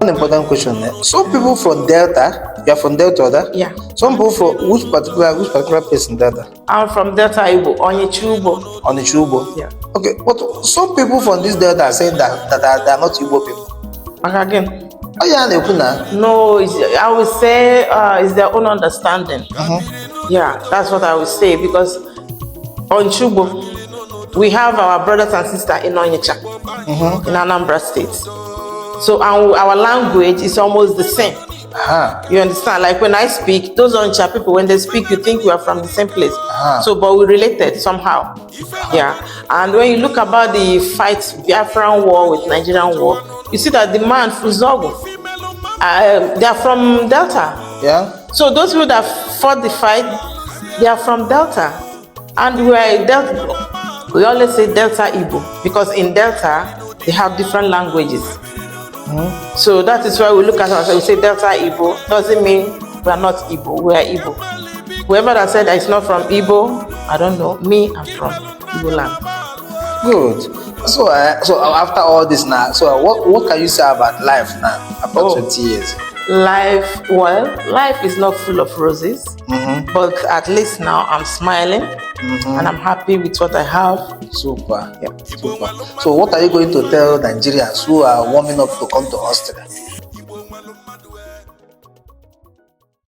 One important question. Some people from Delta, you are from Delta, or Yeah. some people from which particular place in Delta? I'm from Delta Igbo, Onyechubo. On the Chubo. Yeah. Okay, but some people from this Delta are saying that they are not Igbo people. Back again. Oh yeah, Nekuna. No, I would say it's their own understanding. Yeah, that's what I would say because on Chubo, we have our brothers and sisters in Onyecha, in Anambra State. So our language is almost the same. You understand? Like when I speak, those Onitsha people, when they speak, you think we are from the same place. So, but we related somehow. Yeah. And when you look about the fight, Biafran war with Nigerian war, you see that the man Fuzogo, they are from Delta. Yeah. So those people that fought the fight, they are from Delta. And we are Delta. We always say Delta Igbo because in Delta, they have different languages. So that is why we look at ourselves, we say Delta Igbo, doesn't mean we are not Igbo, we are Igbo. Whoever that said that it's not from Igbo, I don't know, me, I'm from Igbo land. Good. So after all this now, so what can you say about life now after 20 years? Life is not full of roses, but at least now I'm smiling and I'm happy with what I have. Super. Yeah. Super. So what are you going to tell Nigerians who are warming up to come to Austria?